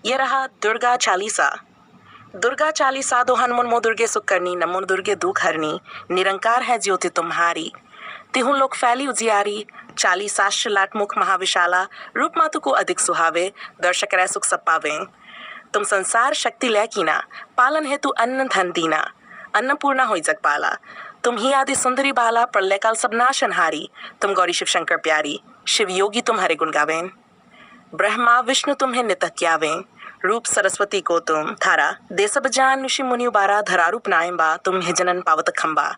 ये रहा दुर्गा चालीसा। दुर्गा चालीसा दो हनुमन दुर्गे सुकरनी नमो दुर्गे दुख हरनी निरंकार है ज्योति तुम्हारी। तिहु लोक फैली उजियारी 40 शास्त्र लाट मुख महाविशाला रूप मातु को अधिक सुहावे दर्शक रह सुख सब पावे। तुम संसार शक्ति लै कीना पालन हेतु अन्न धन दीना अन्नपूर्णा होई जग पाला। तुम ही आदि सुंदरी बाला प्रलय काल सब नाशनहारी। तुम गौरी शिव शंकर प्यारी शिव योगी तुम हरे गुण गावें। ब्रह्मा विष्णु तुम्हें नित क्यावें रूप सरस्वती को तुम थारा देश बजान ऋषि मुनि उबारा धरा रूप नायंबा तुम है जनन पावत खंबा।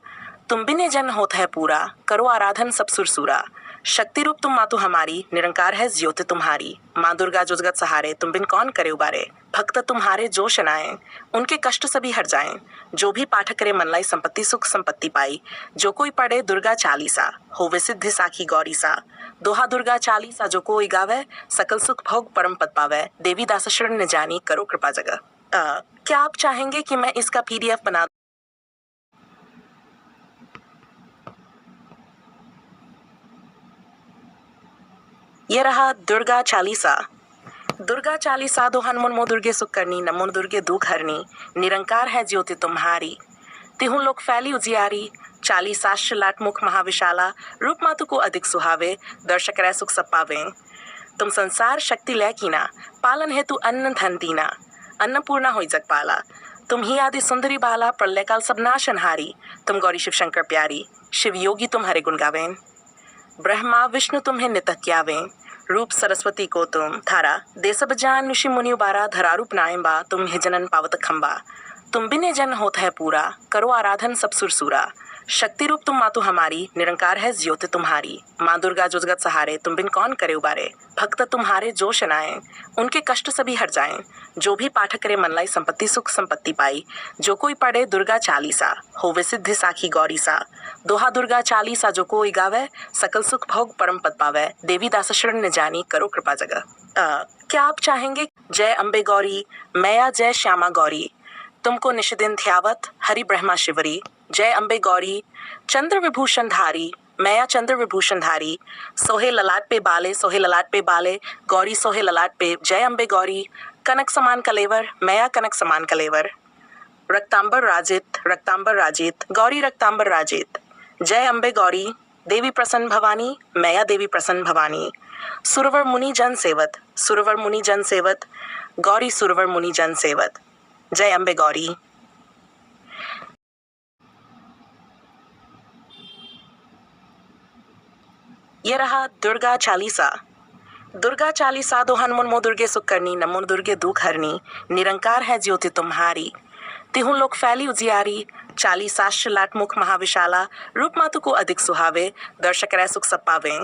तुम बिने जन होता है पूरा करो आराधन सब सुर सूरा। शक्ति रूप तुम मातु हमारी निरंकार है ज्योति तुम्हारी। माँ दुर्गा जो जगत सहारे तुम बिन कौन करे उबारे। भक्त तुम्हारे जो शनाएं उनके कष्ट सभी हट जाएं। जो भी पाठ करे मन लाई संपत्ति सुख संपत्ति पाई। जो कोई पढ़े दुर्गा चालीसा होवे सिद्धि साखी गौरी सा। दोहा दुर्गा चालीसा जो कोई गावे सकल सुख भोग परम पद पावे। देवी दास शरण न जानी करो कृपा जगह। क्या आप चाहेंगे कि मैं इसका PDF बना? ये रहा दुर्गा चालीसा। दुर्गा चालीसा दो हनुमन दुर्गे सुकरनी नमो दुर्गे दुख हरनी निरंकार है ज्योति तुम्हारी। तिहु लोक फैली उजियारी 40 शास्त्र लाट मुख महाविशाला रूप मातु को अधिक सुहावे दर्शक रह सुख सब पावे। तुम संसार शक्ति लै कीना पालन हेतु अन्न धन दीना अन्नपूर्णा होई जग पाला। तुम ही आदि सुंदरी बाला प्रलय काल सब नाशनहारी। तुम गौरी शिव शंकर प्यारी शिव योगी तुम हरे गुण गावें। ब्रह्मा विष्णु तुम्हें नित क्यावें रूप सरस्वती को तुम थारा देश बजान ऋषि मुनि उबारा धरा रूप नायंबा तुम है जनन पावत खंबा। तुम बिने जन होता है पूरा करो आराधन सब सुर सूरा। शक्ति रूप तुम मातु हमारी निरंकार है ज्योति तुम्हारी। माँ दुर्गा जो जगत सहारे तुम बिन कौन करे उबारे। भक्त तुम्हारे जो शनाएं उनके कष्ट सभी हट जाएं। जो भी पाठ करे मन लाई संपत्ति सुख संपत्ति पाई। जो कोई पढ़े दुर्गा चालीसा होवे सिद्धि साखी गौरी सा। दोहा दुर्गा चालीसा जो कोई गावे सकल सुख भोग परम पद पावे। देवी दास शरण न जानी करो कृपा जगह। क्या आप चाहेंगे? जय अम्बे गौरी मैया जय श्यामा गौरी तुमको निशिदिन ध्यावत हरि ब्रह्मा शिवरी। जय अम्बे गौरी चंद्र विभूषण धारी मैया चंद्र विभूषण धारी। सोहे ललाट पे बाले सोहे ललाट पे बाले गौरी सोहे ललाट पे। जय अम्बे गौरी कनक समान कलेवर मैया कनक समान कलेवर। रक्तांबर राजित गौरी रक्तांबर राजित। जय अम्बे गौरी देवी प्रसन्न भवानी मैया देवी प्रसन्न भवानी। सुरवर मुनि जन सेवत गौरी सुरवर मुनि जन सेवत। जय अम्बे गौरी। ये रहा दुर्गा चालीसा। दुर्गा चालीसा दो हनुमन दुर्गे सुकरनी नमो दुर्गे दुख हरनी निरंकार है ज्योति तुम्हारी। तिहु लोक फैली उजियारी 40 शास्त्र लाट मुख महाविशाला रूप मातु को अधिक सुहावे दर्शक रह सुख सब पावे।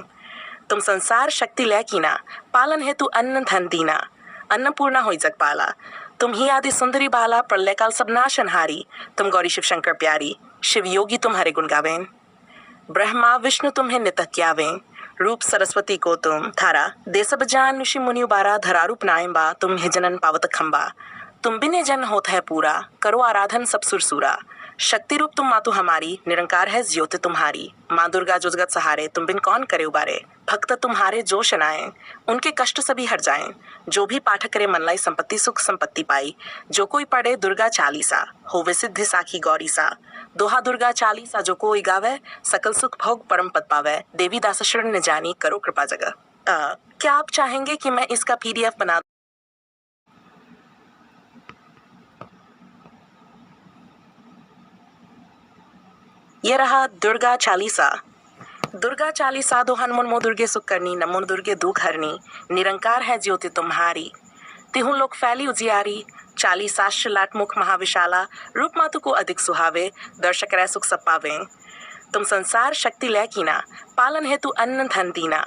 तुम संसार शक्ति लै कीना पालन हेतु अन्न धन दीना अन्नपूर्णा होई जग पाला। तुम ही आदि सुंदरी बाला प्रलय काल सब नाशनहारी। तुम गौरी शिव शंकर प्यारी शिव योगी तुम हरे गुण गावें। ब्रह्मा विष्णु तुम्हें नित क्यावें रूप सरस्वती को तुम थारा देश बजान ऋषि मुनि उबारा धरा रूप नायंबा तुम है जनन पावत खंबा। तुम बिने जन होता है पूरा करो आराधन सब सुर सूरा। शक्ति रूप तुम मातु हमारी निरंकार है ज्योति तुम्हारी। माँ दुर्गा जो जगत सहारे तुम बिन कौन करे उबारे। भक्त तुम्हारे जो शनाएं उनके कष्ट सभी हट जाएं। जो भी पाठ करे मन लाई संपत्ति सुख संपत्ति पाई। जो कोई पढ़े दुर्गा चालीसा होवे सिद्धि साखी गौरी सा। दोहा दुर्गा चालीसा जो कोई गावे सकल सुख भोग परम पद पावे। देवी दास शरण न जानी करो कृपा जगह। क्या आप चाहेंगे कि मैं इसका PDF बना? ये रहा दुर्गा चालीसा। दुर्गा चालीसा दो हनुमन दुर्गे सुकरनी नमो दुर्गे दुख हरनी निरंकार है ज्योति तुम्हारी। तिहु लोक फैली उजियारी 40 शास्त्र लाट मुख महाविशाला रूप मातु को अधिक सुहावे दर्शक रह सुख सब पावे। तुम संसार शक्ति लै कीना पालन हेतु अन्न धन दीना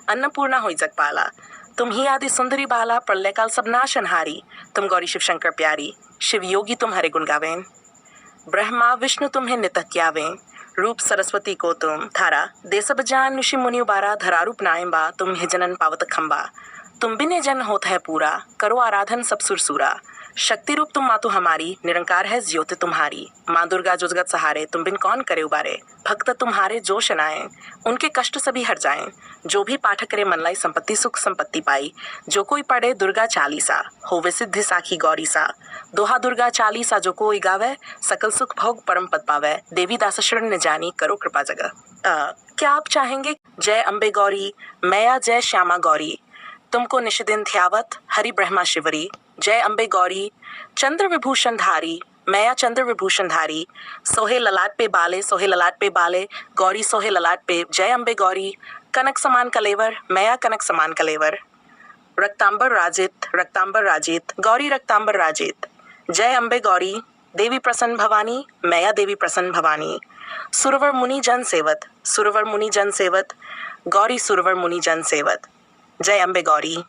अन्नपूर्णा होई जग पाला। तुम ही आदि सुंदरी बाला प्रलय काल सब नाशनहारी। तुम गौरी शिव शंकर प्यारी शिव योगी तुम हरे गुण गावें। ब्रह्मा विष्णु तुम्हें नित क्यावें रूप सरस्वती को तुम थारा देश बजान ऋषि मुनि उबारा धरा रूप नायंबा तुम है जनन पावत खंबा। तुम बिने जन होता है पूरा करो आराधन सब सुर सूरा। शक्ति रूप तुम मातु हमारी, निरंकार है ज्योति तुम्हारी। माँ दुर्गा जो जगत सहारे, तुम बिन कौन करे उबारे। भक्त तुम्हारे जो शनाएं, उनके कष्ट सभी हट जाएं। जो भी पाठ करे मन लाई, संपत्ति सुख संपत्ति पाई। जो कोई पढ़े दुर्गा चालीसा, होवे सिद्धि साखी गौरी सा। दोहा दुर्गा चालीसा जो कोई गावे, सकल सुख भोग परम पद पावे। देवी दास शरण न जानी, करो कृपा जगह। क्या आप चाहेंगे जय अम्बे गौरी, मैया जय श्यामा गौरी। तुमको निशिदिन ध्यावत, हरि ब्रह्मा शिवरी। जय अम्बे गौरी, चंद्र विभूषण धारी, मैया चंद्र विभूषण धारी। सोहे ललाट पे बाले, सोहे ललाट पे बाले, गौरी सोहे ललाट पे। जय अम्बे गौरी, कनक समान कलेवर, मैया कनक समान कलेवर। रक्तांबर राजित, रक्तांबर राजित, गौरी रक्तांबर राजित। जय अम्बे गौरी, देवी प्रसन्न भवानी, मैया देवी प्रसन्न भवानी। सुरवर मुनि जन सेवत, सुरवर मुनि जन सेवत, गौरी सुरवर मुनि जन सेवत। जय अम्बे गौरी।